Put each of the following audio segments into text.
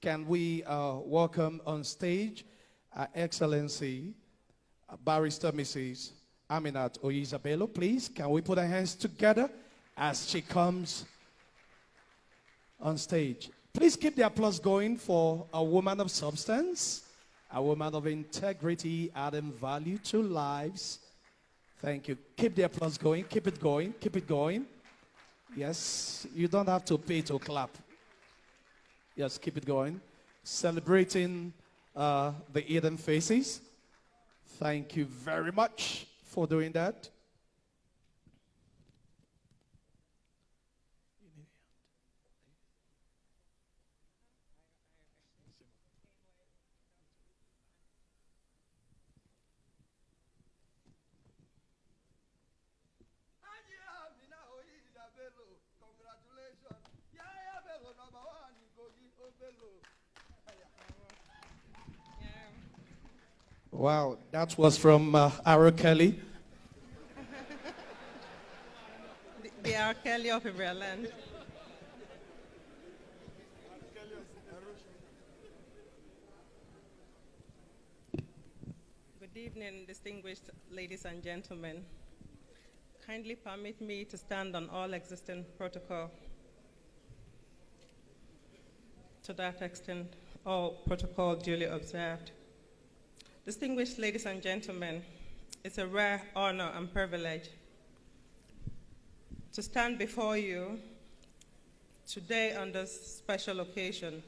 Can we welcome on stage Her Excellency, Barrister Mrs. Amina Oyiza Bello, please? Can we put our hands together as she comes on stage? Please keep the applause going for a woman of substance, a woman of integrity, adding value to lives. Thank you. Keep the applause going. Keep it going. Keep it going. Yes, you don't have to pay to clap. Yes, keep it going. Celebrating the hidden faces. Thank you very much for doing that. Wow, that was from Ara Kelly. The R. Kelly of Ireland. Good evening, distinguished ladies and gentlemen. Kindly permit me to stand on all existing protocol. To that extent, all protocol duly observed. Distinguished ladies and gentlemen, it's a rare honor and privilege to stand before you today on this special occasion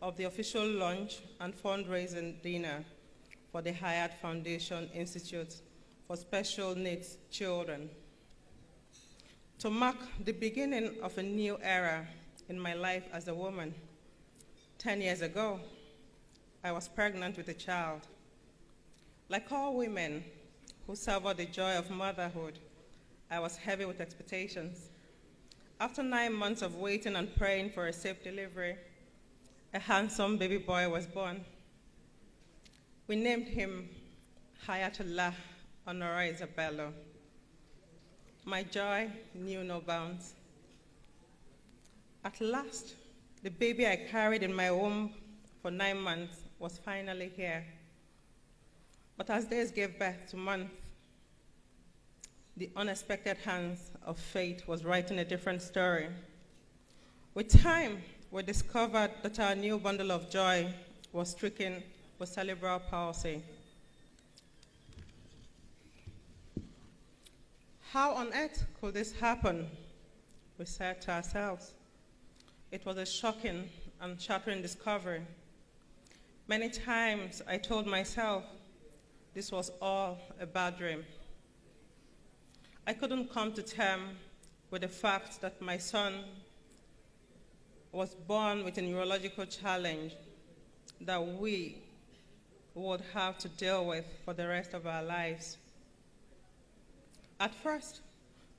of the official launch and fundraising dinner for the Hayat Foundation Institute for Special Needs Children. To mark the beginning of a new era in my life as a woman, 10 years ago, I was pregnant with a child. Like all women who savor the joy of motherhood, I was heavy with expectations. After 9 months of waiting and praying for a safe delivery, a handsome baby boy was born. We named him Hayatullah Oyiza Bello. My joy knew no bounds. At last, the baby I carried in my womb for 9 months was finally here. But as days gave birth to months, the unexpected hands of fate was writing a different story. With time, we discovered that our new bundle of joy was stricken with cerebral palsy. How on earth could this happen? We said to ourselves. It was a shocking and shattering discovery. Many times I told myself this was all a bad dream. I couldn't come to terms with the fact that my son was born with a neurological challenge that we would have to deal with for the rest of our lives. At first,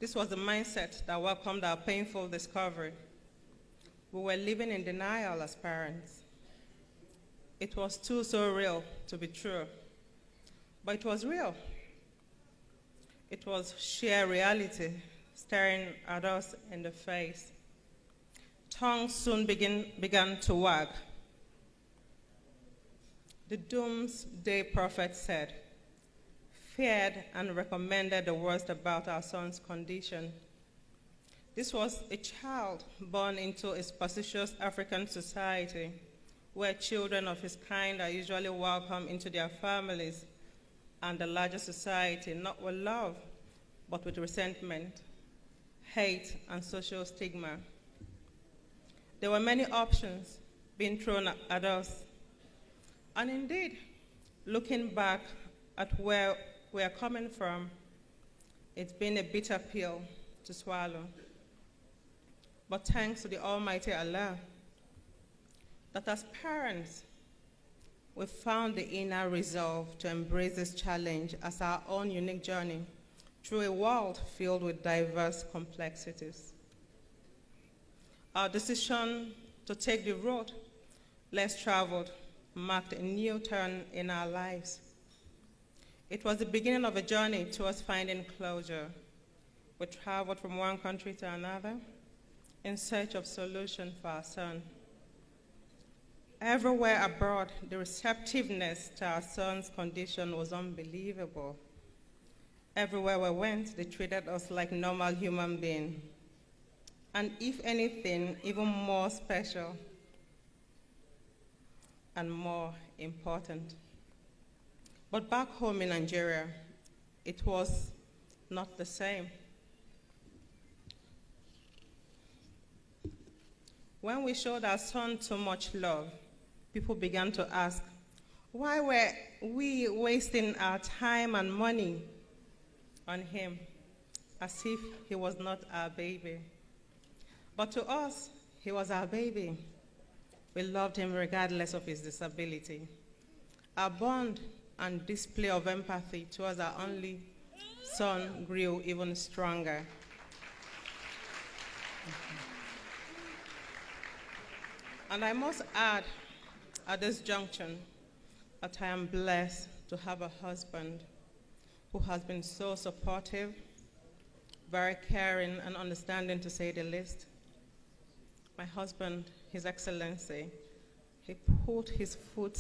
this was the mindset that welcomed our painful discovery. We were living in denial as parents. It was too surreal to be true. But it was real. It was sheer reality staring at us in the face. Tongues soon began to wag. The doomsday prophet said, feared and recommended the worst about our son's condition. This was a child born into a superstitious African society where children of his kind are usually welcomed into their families and the larger society, not with love, but with resentment, hate, and social stigma. There were many options being thrown at us. And indeed, looking back at where we are coming from, it's been a bitter pill to swallow. But thanks to the Almighty Allah, that as parents, we found the inner resolve to embrace this challenge as our own unique journey through a world filled with diverse complexities. Our decision to take the road less traveled marked a new turn in our lives. It was the beginning of a journey towards finding closure. We traveled from one country to another in search of solution for our son. Everywhere abroad, the receptiveness to our son's condition was unbelievable. Everywhere we went, they treated us like normal human beings. And if anything, even more special and more important. But back home in Nigeria, it was not the same. When we showed our son too much love, people began to ask, why were we wasting our time and money on him, as if he was not our baby? But to us, he was our baby. We loved him regardless of his disability. Our bond and display of empathy towards our only son grew even stronger. And I must add at this junction that I am blessed to have a husband who has been so supportive, very caring and understanding, to say the least. My husband, His Excellency, he put his foot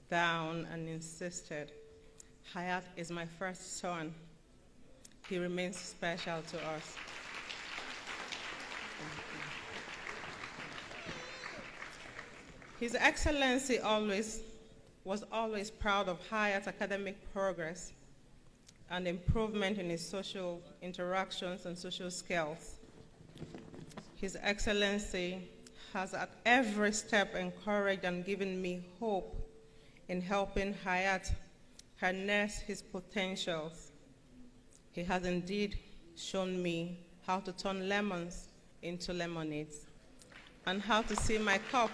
down and insisted, Hayat is my first son. He remains special to us. His Excellency was always proud of Hayat's academic progress and improvement in his social interactions and social skills. His Excellency has at every step encouraged and given me hope in helping Hayat harness his potentials. He has indeed shown me how to turn lemons into lemonades and how to see my cup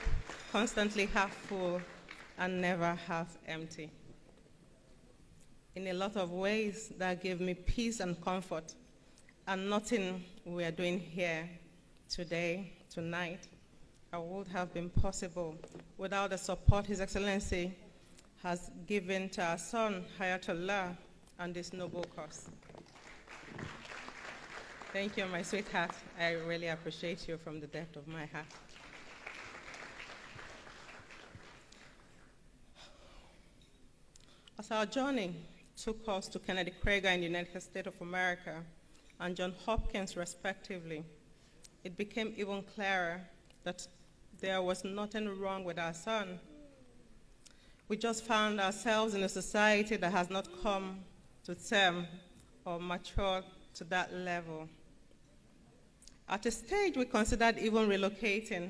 constantly half full and never half empty. In a lot of ways, that gave me peace and comfort, and nothing we are doing here today, tonight, would have been possible without the support His Excellency has given to our son, Hayatullah, and this noble cause. Thank you, my sweetheart. I really appreciate you from the depth of my heart. As our journey took us to Kennedy Krieger in the United States of America and Johns Hopkins, respectively, it became even clearer that there was nothing wrong with our son. We just found ourselves in a society that has not come to term or matured to that level. At a stage, we considered even relocating,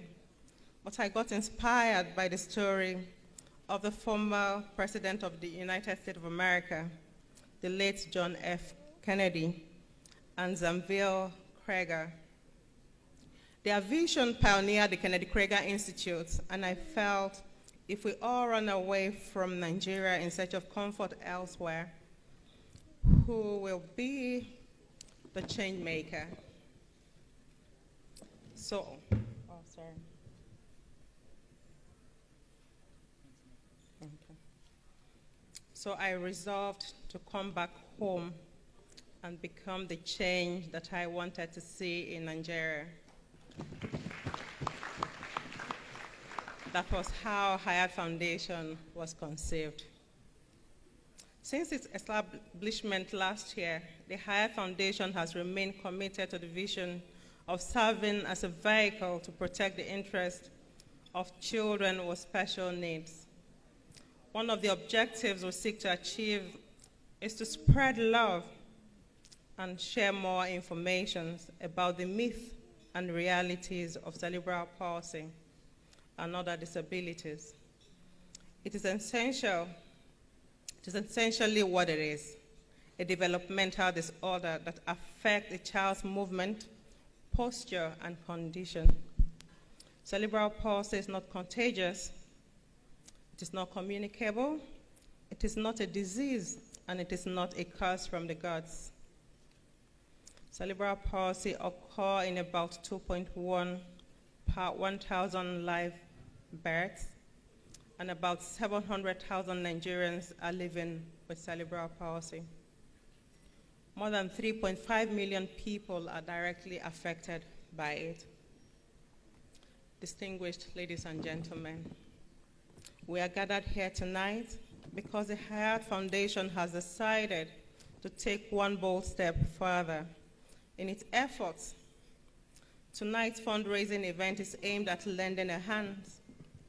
but I got inspired by the story of the former President of the United States of America, the late John F. Kennedy, and Unveiling Krieger. Their vision pioneered the Kennedy Krieger Institute, and I felt if we all run away from Nigeria in search of comfort elsewhere, who will be the change maker? So I resolved to come back home and become the change that I wanted to see in Nigeria. That was how Hayat Foundation was conceived. Since its establishment last year, the Hayat Foundation has remained committed to the vision of serving as a vehicle to protect the interests of children with special needs. One of the objectives we seek to achieve is to spread love and share more information about the myth and realities of cerebral palsy and other disabilities. It is essentially what it is, a developmental disorder that affects a child's movement, posture, and condition. Cerebral palsy is not contagious, it is not communicable, it is not a disease, and it is not a curse from the gods. Cerebral palsy occurs in about 2.1 per 1,000 live births, and about 700,000 Nigerians are living with cerebral palsy. More than 3.5 million people are directly affected by it. Distinguished ladies and gentlemen, We are gathered here tonight because the Hayat Foundation has decided to take one bold step further in its efforts. Tonight's fundraising event is aimed at lending a hand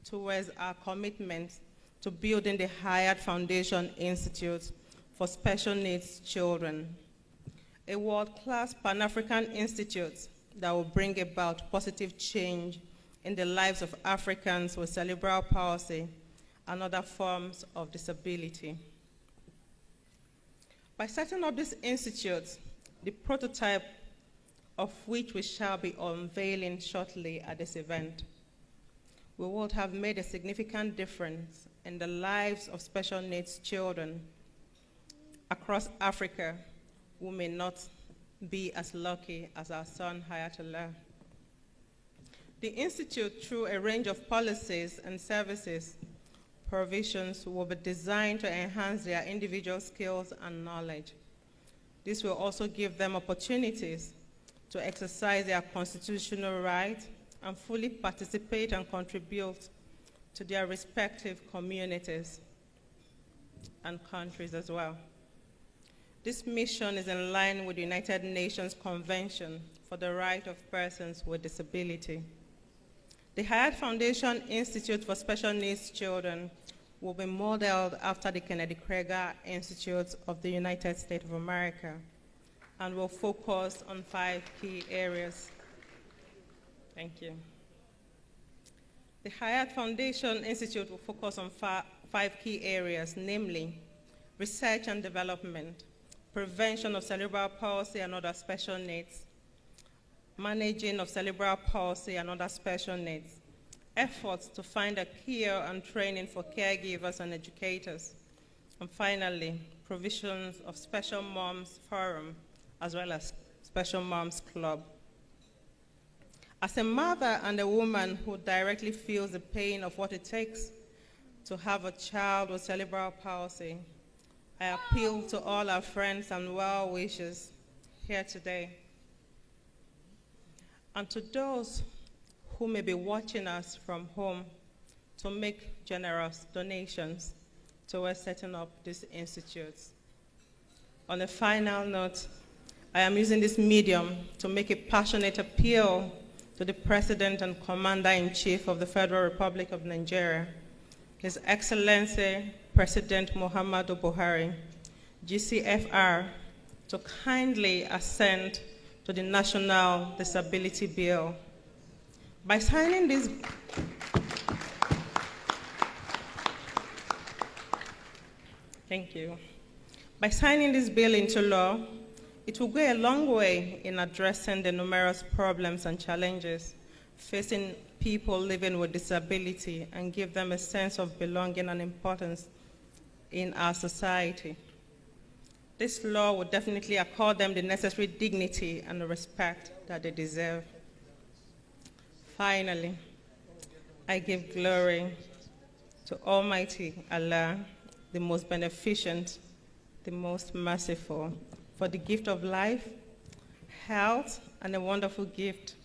towards our commitment to building the Hayat Foundation Institute for Special Needs Children, a world-class Pan-African institute that will bring about positive change in the lives of Africans with cerebral palsy and other forms of disability. By setting up this institute, the prototype of which we shall be unveiling shortly at this event, we would have made a significant difference in the lives of special needs children across Africa who may not be as lucky as our son Hayatullah. The Institute, through a range of policies and services provisions, will be designed to enhance their individual skills and knowledge. This will also give them opportunities to exercise their constitutional right and fully participate and contribute to their respective communities and countries as well. This mission is in line with the United Nations Convention for the Right of Persons with Disability. The Hayat Foundation Institute for Special Needs Children will be modeled after the Kennedy Krieger Institute of the United States of America and will focus on 5 key areas. Thank you. The Hayat Foundation Institute will focus on 5 key areas, namely research and development, prevention of cerebral palsy and other special needs, managing of cerebral palsy and other special needs, efforts to find a cure and training for caregivers and educators, and finally, provisions of Special Moms Forum, as well as Special Moms Club. As a mother and a woman who directly feels the pain of what it takes to have a child with cerebral palsy, I appeal to all our friends and well-wishers here today, and to those who may be watching us from home, to make generous donations towards setting up these institutes. On a final note, I am using this medium to make a passionate appeal to the President and Commander-in-Chief of the Federal Republic of Nigeria, His Excellency President Muhammadu Buhari, GCFR, to kindly assent to the National Disability Bill. By signing this, thank you. By signing this bill into law, it will go a long way in addressing the numerous problems and challenges facing people living with disability and give them a sense of belonging and importance in our society. This law will definitely accord them the necessary dignity and the respect that they deserve. Finally, I give glory to Almighty Allah, the most beneficent, the most merciful, for the gift of life, health, and a wonderful gift,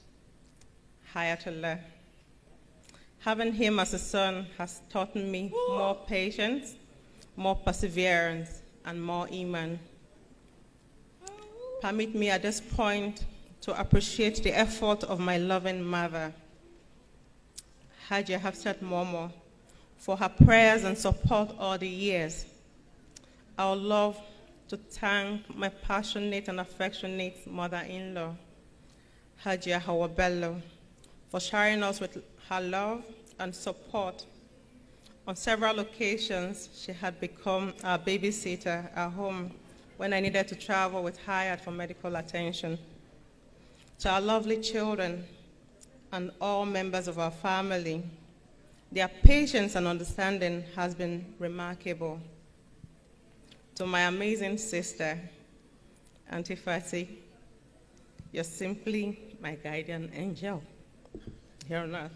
Hayatullah. Having him as a son has taught me more patience, more perseverance, and more iman. Permit me at this point to appreciate the effort of my loving mother, Haja Hafsat Momo, for her prayers and support all the years. I would love to thank my passionate and affectionate mother-in-law, Hajia Hawa Bello, for sharing us with her love and support. On several occasions, she had become our babysitter at home when I needed to travel with Hayat for medical attention. To our lovely children and all members of our family, their patience and understanding has been remarkable. To my amazing sister, Auntie Fati, you're simply my guardian angel here on earth.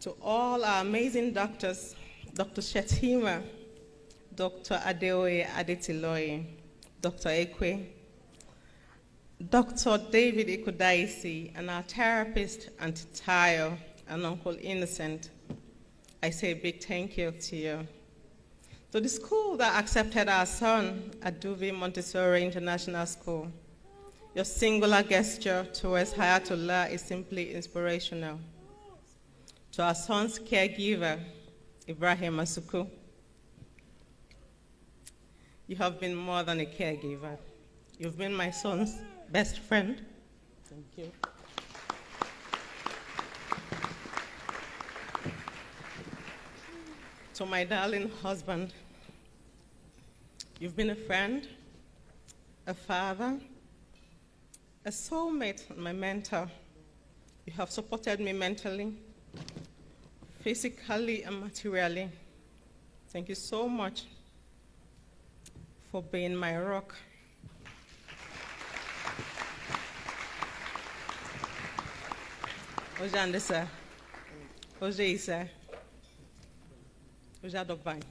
To all our amazing doctors, Dr. Shetima, Dr. Adeoye Adetiloye, Dr. Ekwe, Dr. David Ikudaisi, and our therapist, Auntie Tayo, and Uncle Innocent, I say a big thank you to you. To the school that accepted our son at Duvi Montessori International School, your singular gesture towards Hayatullah is simply inspirational. To our son's caregiver, Ibrahim Asuku, you have been more than a caregiver. You've been my son's best friend. Thank you. To my darling husband, you've been a friend, a father, a soulmate, and my mentor. You have supported me mentally, physically, and materially. Thank you so much for being my rock. Oja Andesa, Oja Isa, Oja Doban,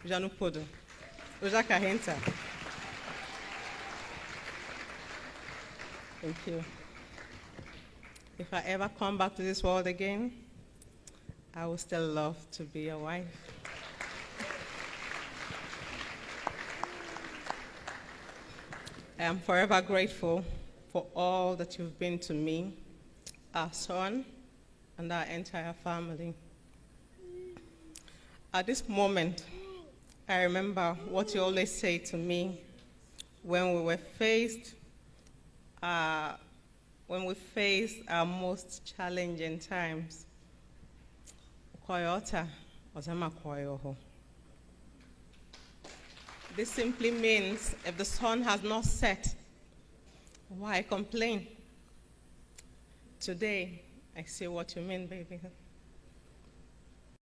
Oja Nupodo, Oja Kahenta. Thank you. If I ever come back to this world again, I would still love to be your wife. I am forever grateful for all that you've been to me, our son, and our entire family. At this moment, I remember what you always say to me when we faced our most challenging times. Koyota, Ozama Koyoho. This simply means if the sun has not set, why complain? Today, I see what you mean, baby.